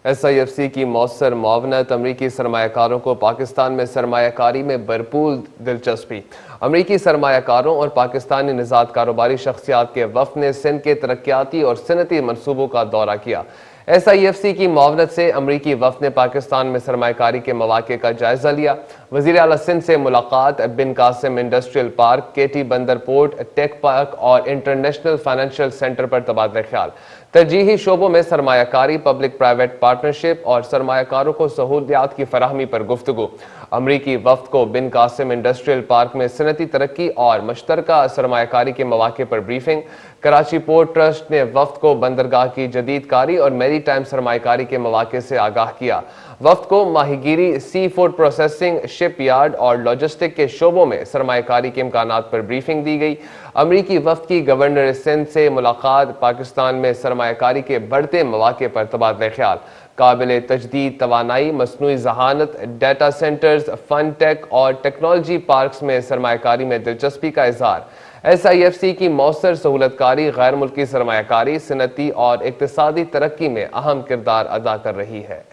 SIFC کی مؤثر معاونت، امریکی سرمایہ کاروں کو پاکستان میں سرمایہ کاری میں بھرپور دلچسپی۔ امریکی سرمایہ کاروں اور پاکستانی نژاد کاروباری شخصیات کے وفد نے سندھ کے ترقیاتی اور صنعتی منصوبوں کا دورہ کیا۔ SIFC کی معاونت سے امریکی وفد نے پاکستان میں سرمایہ کاری کے مواقع کا جائزہ لیا۔ وزیر اعلیٰ سندھ سے ملاقات، بن قاسم انڈسٹریل پارک، KT بندر پورٹ، ٹیک پارک اور انٹرنیشنل فائنینشیل سینٹر پر تبادلہ خیال۔ ترجیحی شعبوں میں سرمایہ کاری، پبلک پرائیویٹ پارٹنرشپ اور سرمایہ کاروں کو سہولیات کی فراہمی پر گفتگو۔ امریکی وفد کو بن قاسم انڈسٹریل پارک میں صنعتی ترقی اور مشترکہ سرمایہ کاری کے مواقع پر بریفنگ۔ کراچی پورٹ ٹرسٹ نے وفد کو بندرگاہ کی جدید کاری اور میری ٹائم سرمایہ کاری کے مواقع سے آگاہ کیا۔ وفد کو ماہی گیری، سی فوڈ پروسیسنگ، شپ یارڈ اور لاجسٹک کے شعبوں میں سرمایہ کاری کے امکانات پر بریفنگ دی گئی۔ امریکی وفد کی گورنر سندھ سے ملاقات، پاکستان میں سرمایہ کاری کے بڑھتے مواقع پر تبادلہ خیال۔ قابل تجدید توانائی، مصنوعی ذہانت، ڈیٹا سینٹرز، فن ٹیک اور ٹیکنالوجی پارکس میں سرمایہ کاری میں دلچسپی کا اظہار۔ SIFC کی مؤثر سہولت کاری غیر ملکی سرمایہ کاری، صنعتی اور اقتصادی ترقی میں اہم کردار ادا کر رہی ہے۔